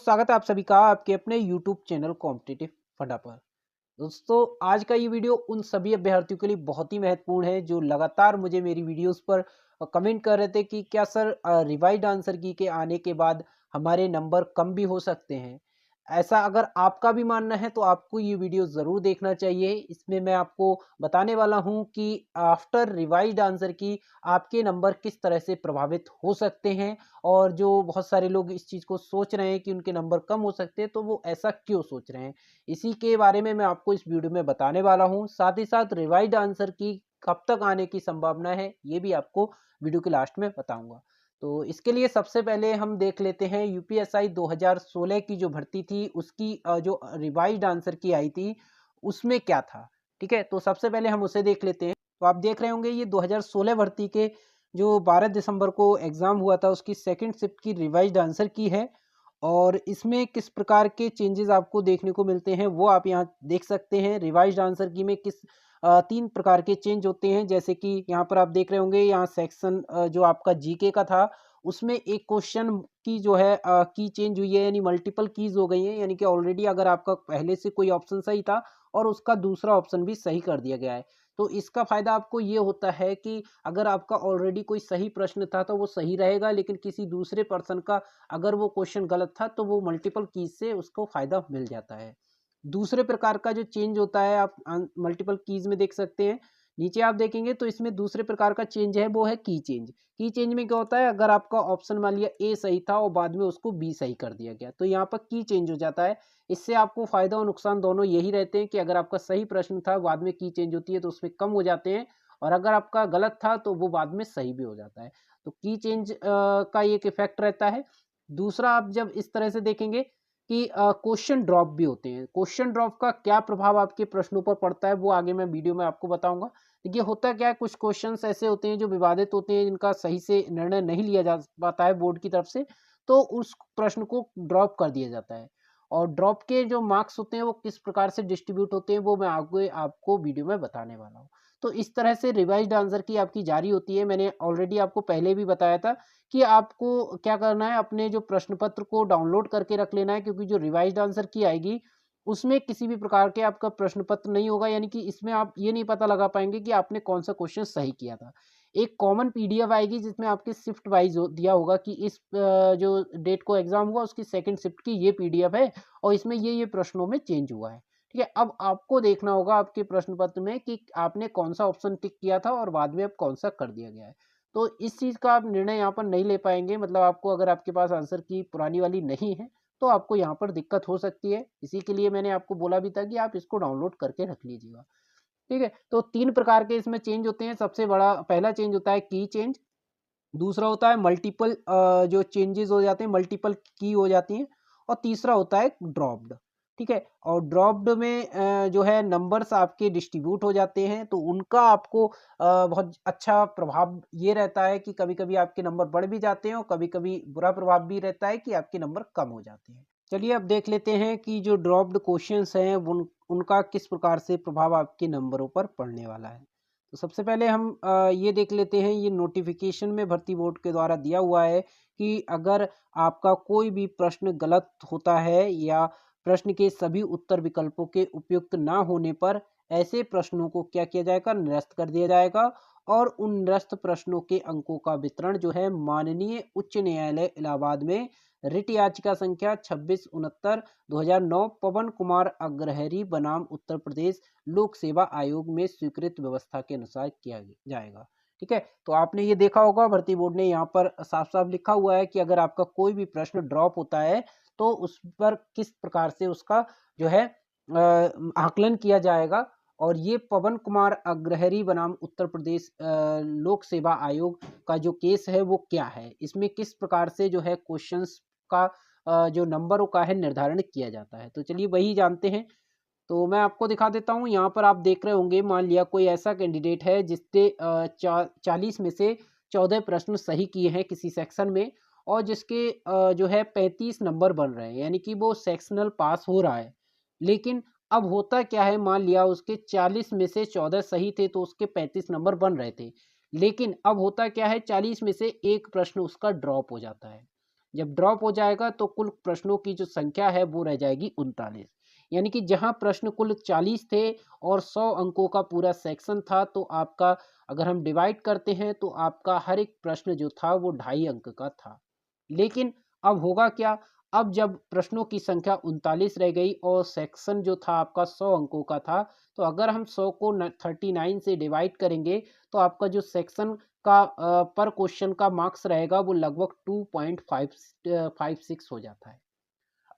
स्वागत है आप सभी का आपके अपने YouTube चैनल कॉम्पिटिटिव फंडा पर। दोस्तों, आज का ये वीडियो उन सभी अभ्यर्थियों के लिए बहुत ही महत्वपूर्ण है जो लगातार मुझे मेरी वीडियोस पर कमेंट कर रहे थे कि क्या सर रिवाइज्ड आंसर की के आने के बाद हमारे नंबर कम भी हो सकते हैं। ऐसा अगर आपका भी मानना है तो आपको ये वीडियो ज़रूर देखना चाहिए। इसमें मैं आपको बताने वाला हूँ कि आफ्टर रिवाइज्ड आंसर की आपके नंबर किस तरह से प्रभावित हो सकते हैं, और जो बहुत सारे लोग इस चीज़ को सोच रहे हैं कि उनके नंबर कम हो सकते हैं, तो वो ऐसा क्यों सोच रहे हैं? इसी के बारे में मैं आपको इस वीडियो में बताने वाला हूँ। साथ ही साथ रिवाइज्ड आंसर की कब तक आने की संभावना है, ये भी आपको वीडियो के लास्ट में बताऊँगा। तो इसके लिए सबसे पहले हम देख लेते हैं यूपीएसआई 2016 की जो भर्ती थी, उसकी जो रिवाइज्ड आंसर की आई थी, उसमें क्या था? ठीक है? तो सबसे पहले हम उसे देख लेते हैं। तो आप देख रहे होंगे ये 2016 भर्ती के जो 12 दिसंबर को एग्ज़ाम हुआ था, उसकी सेकंड शिफ्ट की रिवाइज्ड आंसर की है। और इसमें किस प्रकार के चेंजेस आपको देखने को मिलते हैं वो आप यहाँ देख सकते हैं। रिवाइज्ड आंसर की में किस 3 प्रकार के चेंज होते हैं, जैसे कि यहाँ पर आप देख रहे होंगे, यहाँ सेक्शन जो आपका जीके का था, उसमें एक क्वेश्चन की जो है की चेंज हुई है, यानी मल्टीपल कीज़ हो गई हैं। यानी कि ऑलरेडी अगर आपका पहले से कोई ऑप्शन सही था और उसका दूसरा ऑप्शन भी सही कर दिया गया है। तो इसका फ़ायदा आपको ये होता है कि अगर आपका ऑलरेडी कोई सही प्रश्न था तो वो सही रहेगा, लेकिन किसी दूसरे पर्सन का अगर वो क्वेश्चन गलत था तो वो मल्टीपल कीज से उसको फायदा मिल जाता है। दूसरे प्रकार का जो चेंज होता है आप मल्टीपल कीज में देख सकते हैं। नीचे आप देखेंगे तो इसमें दूसरे प्रकार का चेंज है, वो है की चेंज। की चेंज में क्या होता है, अगर आपका ऑप्शन मान लिया ए सही था और बाद में उसको बी सही कर दिया गया, तो यहाँ पर की चेंज हो जाता है। इससे आपको फायदा और नुकसान दोनों यही रहते हैं कि अगर आपका सही प्रश्न था बाद में की चेंज होती है तो उसमें कम हो जाते हैं, और अगर आपका गलत था तो वो बाद में सही भी हो जाता है। तो की चेंज का एक इफेक्ट रहता है। दूसरा, आप जब इस तरह से देखेंगे कि क्वेश्चन ड्रॉप भी होते हैं। क्वेश्चन ड्रॉप का क्या प्रभाव आपके प्रश्नों पर पड़ता है वो आगे मैं वीडियो में आपको बताऊंगा। देखिए, होता क्या है, कुछ क्वेश्चंस ऐसे होते हैं जो विवादित होते हैं, जिनका सही से निर्णय नहीं लिया जा पाता है बोर्ड की तरफ से, तो उस प्रश्न को ड्रॉप कर दिया जाता है। और ड्रॉप के जो मार्क्स होते हैं वो किस प्रकार से डिस्ट्रीब्यूट होते हैं वो मैं आगे आपको वीडियो में बताने वाला हूँ। तो इस तरह से रिवाइज्ड आंसर की आपकी जारी होती है। मैंने ऑलरेडी आपको पहले भी बताया था कि आपको क्या करना है, अपने जो प्रश्न पत्र को डाउनलोड करके रख लेना है, क्योंकि जो रिवाइज्ड आंसर की आएगी उसमें किसी भी प्रकार के आपका प्रश्न पत्र नहीं होगा। यानी कि इसमें आप ये नहीं पता लगा पाएंगे कि आपने कौन सा क्वेश्चन सही किया था। एक कॉमन पीडीएफ आएगी जिसमें आपके शिफ्ट वाइज दिया होगा कि इस जो डेट को एग्जाम हुआ उसकी सेकंड शिफ्ट की ये पीडीएफ है और इसमें ये प्रश्नों में चेंज हुआ है। ठीक है, अब आपको देखना होगा आपके प्रश्न पत्र में कि आपने कौन सा ऑप्शन टिक किया था और बाद में अब कौन सा कर दिया गया है। तो इस चीज़ का आप निर्णय यहाँ पर नहीं ले पाएँगे, मतलब आपको अगर आपके पास आंसर की पुरानी वाली नहीं है, तो आपको यहाँ पर दिक्कत हो सकती है। इसी के लिए मैंने आपको बोला भी था कि आप इसको डाउनलोड करके रख लीजिएगा। ठीक है? तो 3 प्रकार के इसमें चेंज होते हैं। सबसे बड़ा पहला चेंज होता है की चेंज, दूसरा होता है मल्टीपल जो चेंजेज़ हो जाते हैं, मल्टीपल की हो जाती हैं, और तीसरा होता है ड्रॉप्ड। ठीक है? और ड्रॉप्ड में जो है नंबर्स आपके डिस्ट्रीब्यूट हो जाते हैं, तो उनका आपको बहुत अच्छा प्रभाव ये रहता है कि कभी-कभी आपके नंबर बढ़ भी जाते हैं और कभी-कभी बुरा प्रभाव भी रहता है कि आपके नंबर कम हो जाते हैं। चलिए अब देख लेते हैं कि जो ड्रॉप्ड क्वेश्चंस हैं उनका किस प्रकार से प्रभाव आपके नंबरों पर पड़ने वाला है। तो सबसे पहले हम ये देख लेते हैं, ये नोटिफिकेशन में भर्ती बोर्ड के द्वारा दिया हुआ है कि अगर आपका कोई भी प्रश्न गलत होता है या प्रश्न के सभी उत्तर विकल्पों के उपयुक्त ना होने पर ऐसे प्रश्नों को क्या किया जाएगा, निरस्त कर दिया जाएगा। और उन निरस्त प्रश्नों के अंकों का वितरण जो है माननीय उच्च न्यायालय इलाहाबाद में रिट याचिका संख्या 2669/2009 पवन कुमार अग्रहरी बनाम उत्तर प्रदेश लोक सेवा आयोग में स्वीकृत व्यवस्था के अनुसार किया जाएगा। ठीक है, तो आपने ये देखा होगा भर्ती बोर्ड ने यहाँ पर साफ साफ लिखा हुआ है कि अगर आपका कोई भी प्रश्न ड्रॉप होता है तो उस पर किस प्रकार से उसका जो है आकलन किया जाएगा। और ये पवन कुमार अग्रहरी बनाम उत्तर प्रदेश लोक सेवा आयोग का जो केस है वो क्या है, इसमें किस प्रकार से जो है क्वेश्चंस का जो नंबरों का है निर्धारण किया जाता है, तो चलिए वही जानते हैं। तो मैं आपको दिखा देता हूँ, यहाँ पर आप देख रहे होंगे, मान लिया कोई ऐसा कैंडिडेट है जिसने 40 में से 14 प्रश्न सही किए हैं किसी सेक्शन में, और जिसके जो है 35 नंबर बन रहे हैं, यानी कि वो सेक्शनल पास हो रहा है। लेकिन अब होता क्या है, मान लिया उसके 40 में से 14 सही थे तो उसके 35 नंबर बन रहे थे। लेकिन अब होता क्या है, 40 में से एक प्रश्न उसका ड्रॉप हो जाता है। जब ड्रॉप हो जाएगा तो कुल प्रश्नों की जो संख्या है वो रह जाएगी 39। यानी कि जहां प्रश्न कुल 40 थे और 100 अंकों का पूरा सेक्शन था, तो आपका अगर हम डिवाइड करते हैं तो आपका हर एक प्रश्न जो था वो 2.5 अंक का था। लेकिन अब होगा क्या, अब जब प्रश्नों की संख्या 39 रह गई और सेक्शन जो था आपका 100 अंकों का था, तो अगर हम 100 को 39 से डिवाइड करेंगे तो आपका जो सेक्शन का पर क्वेश्चन का मार्क्स रहेगा वो लगभग 2.56 हो जाता है।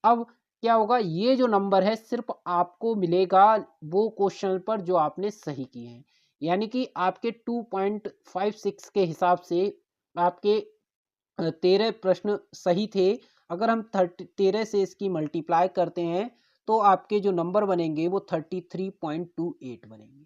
अब क्या होगा, ये जो नंबर है सिर्फ आपको मिलेगा वो क्वेश्चन पर जो आपने सही किए हैं। यानी कि आपके 2.56 के हिसाब से आपके 13 प्रश्न सही थे। अगर हम 13 से इसकी मल्टीप्लाई करते हैं तो आपके जो नंबर बनेंगे वो 33.28 बनेंगे।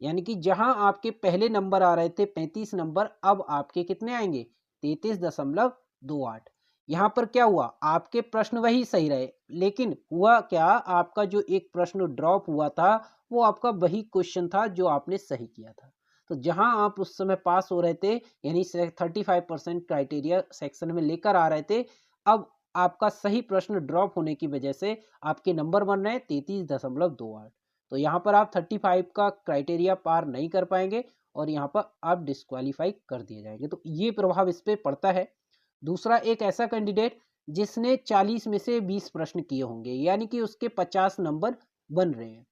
यानी कि जहां आपके पहले नंबर आ रहे थे 35 नंबर, अब आपके कितने आएंगे, 33.28। यहाँ पर क्या हुआ, आपके प्रश्न वही सही रहे, लेकिन हुआ क्या, आपका जो एक प्रश्न ड्रॉप हुआ था वो आपका वही क्वेश्चन था जो आपने सही किया था। तो जहां आप उस समय पास हो रहे थे, यानी 35% क्राइटेरिया सेक्शन में लेकर आ रहे थे, अब आपका सही प्रश्न ड्रॉप होने की वजह से आपके नंबर बन रहे हैं 33.28। तो यहाँ पर आप 35 का क्राइटेरिया पार नहीं कर पाएंगे और यहाँ पर आप डिस्क्वालीफाई कर दिए जाएंगे। तो ये प्रभाव इस पे पड़ता है। दूसरा, एक ऐसा कैंडिडेट जिसने 40 में से 20 प्रश्न किए होंगे, यानी कि उसके 50 नंबर बन रहे हैं।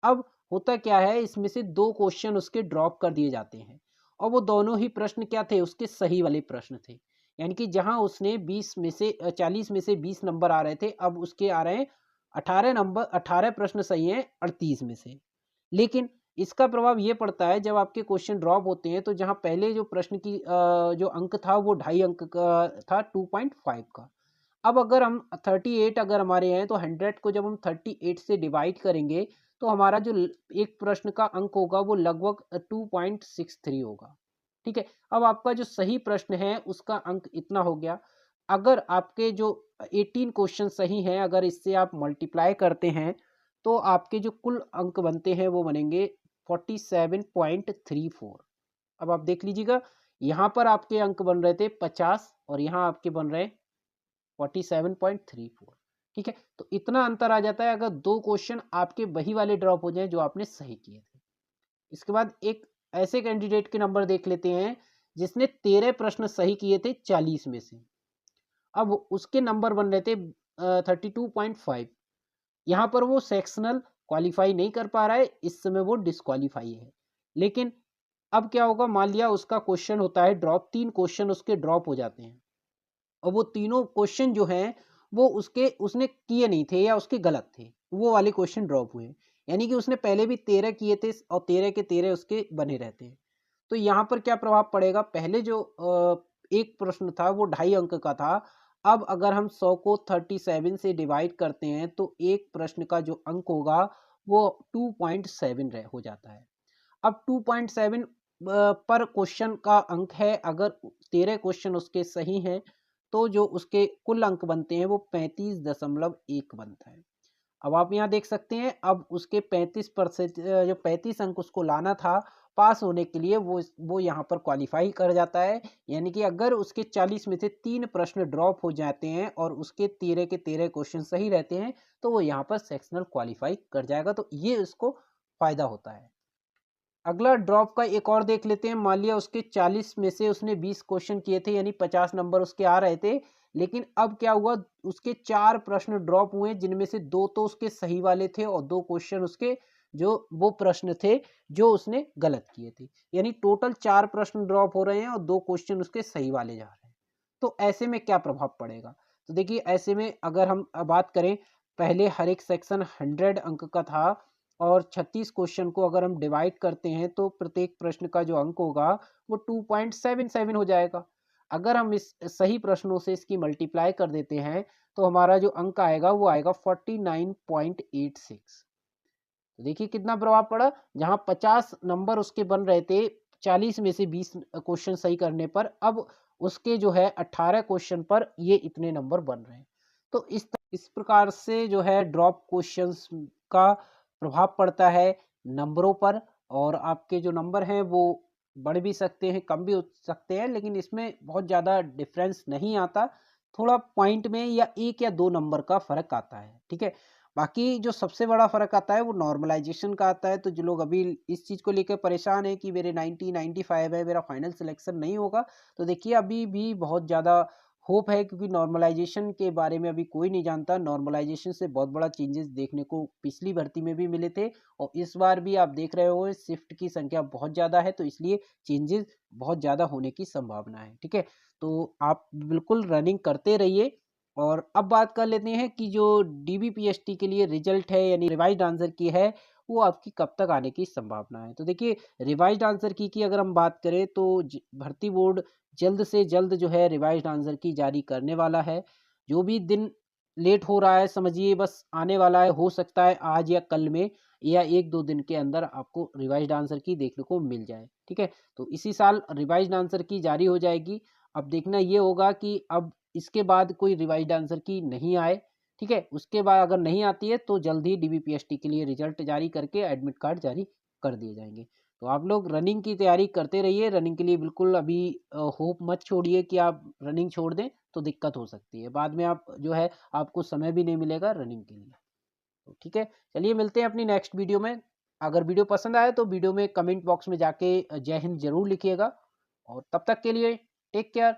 अब होता क्या है, इसमें से 2 क्वेश्चन उसके ड्रॉप कर दिए जाते हैं और वो दोनों ही प्रश्न क्या थे, उसके सही वाले प्रश्न थे। यानी कि जहां उसने 20 में से 40 में से 20 नंबर आ रहे थे, अब उसके आ रहे हैं 18 नंबर, 18 प्रश्न सही हैं 38 में से। लेकिन इसका प्रभाव ये पड़ता है, जब आपके क्वेश्चन ड्रॉप होते हैं तो जहां पहले जो प्रश्न की जो अंक था वो 2.5 अंक का था, 2.5 का। अब अगर हम 38 अगर हमारे हैं, तो 100 को जब हम 38 से डिवाइड करेंगे तो हमारा जो एक प्रश्न का अंक होगा वो लगभग 2.63 होगा। ठीक है, अब आपका जो सही प्रश्न है उसका अंक इतना हो गया। अगर आपके जो 18 क्वेश्चन सही हैं, अगर इससे आप मल्टीप्लाई करते हैं तो आपके जो कुल अंक बनते हैं वो बनेंगे 47.34। अब आप देख लीजिएगा, यहाँ पर आपके अंक बन रहे थे 50 और यहाँ आपके बन रहे हैं 47.34। ठीक है, तो इतना अंतर आ जाता है अगर 2 क्वेश्चन आपके वही वाले ड्रॉप हो जाएं जो आपने सही किए थे। इसके बाद एक ऐसे कैंडिडेट के नंबर देख लेते हैं जिसने 13 प्रश्न सही किए थे 40 में से। अब उसके नंबर बन रहे थे 32.5। यहाँ पर वो सेक्शनल क्वालिफाई नहीं कर पा रहा है, इस समय वो डिस्क्वालीफाई है। लेकिन अब क्या होगा, मान लिया उसका क्वेश्चन होता है ड्रॉप, 3 क्वेश्चन उसके ड्रॉप हो जाते हैं और वो तीनों क्वेश्चन जो हैं वो उसके उसने किए नहीं थे या उसके गलत थे, वो वाले क्वेश्चन ड्रॉप हुए। यानी कि उसने पहले भी 13 किए थे और 13 के 13 उसके बने रहते हैं। तो यहाँ पर क्या प्रभाव पड़ेगा, पहले जो एक प्रश्न था वो 2.5 अंक का था। अब अगर हम 100 को 37 से डिवाइड करते हैं तो एक प्रश्न का जो अंक होगा वो 2.7 हो जाता है। अब 2.7 पर क्वेश्चन का अंक है, अगर 13 क्वेश्चन उसके सही हैं तो जो उसके कुल अंक बनते हैं वो 35.1 बनता है। अब आप यहाँ देख सकते हैं, अब उसके 35% जो 35 अंक उसको लाना था पास होने के लिए, वो यहाँ पर क्वालिफाई कर जाता है। यानी कि अगर उसके 40 में से 3 प्रश्न ड्रॉप हो जाते हैं और उसके 13 के 13 क्वेश्चन सही रहते हैं तो वो यहाँ पर सेक्शनल क्वालिफाई कर जाएगा। तो ये उसको फायदा होता है। अगला ड्रॉप का एक और देख लेते हैं। मान लिया उसके 40 में से उसने 20 क्वेश्चन किए थे, यानी 50 नंबर उसके आ रहे थे। लेकिन अब क्या हुआ, उसके 4 प्रश्न ड्रॉप हुए जिनमें से 2 तो उसके सही वाले थे और 2 क्वेश्चन उसके जो वो प्रश्न थे जो उसने गलत किए थे। यानी टोटल 4 प्रश्न ड्रॉप हो रहे हैं और 2 क्वेश्चन उसके सही वाले जा रहे हैं। तो ऐसे में क्या प्रभाव पड़ेगा, तो देखिए ऐसे में अगर हम बात करें, पहले हर एक सेक्शन 100 अंक का था और 36 क्वेश्चन को अगर हम डिवाइड करते हैं तो प्रत्येक प्रश्न का जो अंक होगा वो 2.77 हो जाएगा। अगर हम इस सही प्रश्नों से इसकी मल्टीप्लाई कर देते हैं तो हमारा जो अंक आएगा वो आएगा 49.86। तो देखिए कितना प्रभाव पड़ा, जहां 50 नंबर उसके बन रहे थे 40 में से 20 क्वेश्चन सही करने पर, अब उसके जो है 18 क्वेश्चन पर ये इतने नंबर बन रहे हैं। तो इस प्रकार से जो है ड्रॉप क्वेश्चंस का प्रभाव पड़ता है नंबरों पर, और आपके जो नंबर हैं वो बढ़ भी सकते हैं, कम भी हो सकते हैं, लेकिन इसमें बहुत ज़्यादा डिफरेंस नहीं आता। थोड़ा पॉइंट में या 1 या 2 नंबर का फ़र्क आता है, ठीक है? बाकी जो सबसे बड़ा फ़र्क आता है वो नॉर्मलाइज़ेशन का आता है, तो जो लोग अभी इस चीज़ को लेके परेशान हैं कि मेरे 90, 95 है, मेरा फाइनल सिलेक्शन नहीं होगा, तो देखिए अभी भी बहुत ज़्यादा होप है क्योंकि नॉर्मलाइज़ेशन के बारे में अभी कोई नहीं जानता। नॉर्मलाइज़ेशन से बहुत बड़ा चेंजेस देखने को पिछली भर्ती में भी मिले थे और इस बार भी आप देख रहे हो शिफ्ट की संख्या बहुत ज़्यादा है, तो इसलिए चेंजेस बहुत ज़्यादा होने की संभावना है, ठीक है? तो आप बिल्कुल रनिंग करते रहिए। और अब बात कर लेते हैं कि जो डीबीपीएसटी के लिए रिजल्ट है यानी रिवाइज्ड आंसर की है, वो आपकी कब तक आने की संभावना है? तो देखिए रिवाइज्ड आंसर की अगर हम बात करें तो भर्ती बोर्ड जल्द से जल्द जो है रिवाइज्ड आंसर की जारी करने वाला है। जो भी दिन लेट हो रहा है समझिए बस आने वाला है, हो सकता है आज या कल में या 1-2 दिन के अंदर आपको रिवाइज्ड आंसर की देखने को मिल जाए, ठीक है? तो इसी साल रिवाइज्ड आंसर की जारी हो जाएगी। अब देखना ये होगा कि अब इसके बाद कोई रिवाइज्ड आंसर की नहीं आए, ठीक है? उसके बाद अगर नहीं आती है तो जल्द ही डीबीपीएसटी के लिए रिजल्ट जारी करके एडमिट कार्ड जारी कर दिए जाएँगे। तो आप लोग रनिंग की तैयारी करते रहिए, रनिंग के लिए बिल्कुल अभी होप मत छोड़िए कि आप रनिंग छोड़ दें तो दिक्कत हो सकती है। बाद में आप जो है आपको समय भी नहीं मिलेगा रनिंग के लिए। तो ठीक है, चलिए मिलते हैं अपनी नेक्स्ट वीडियो में। अगर वीडियो पसंद आए तो वीडियो में कमेंट बॉक्स में जाके जय हिंद ज़रूर लिखिएगा और तब तक के लिए टेक केयर।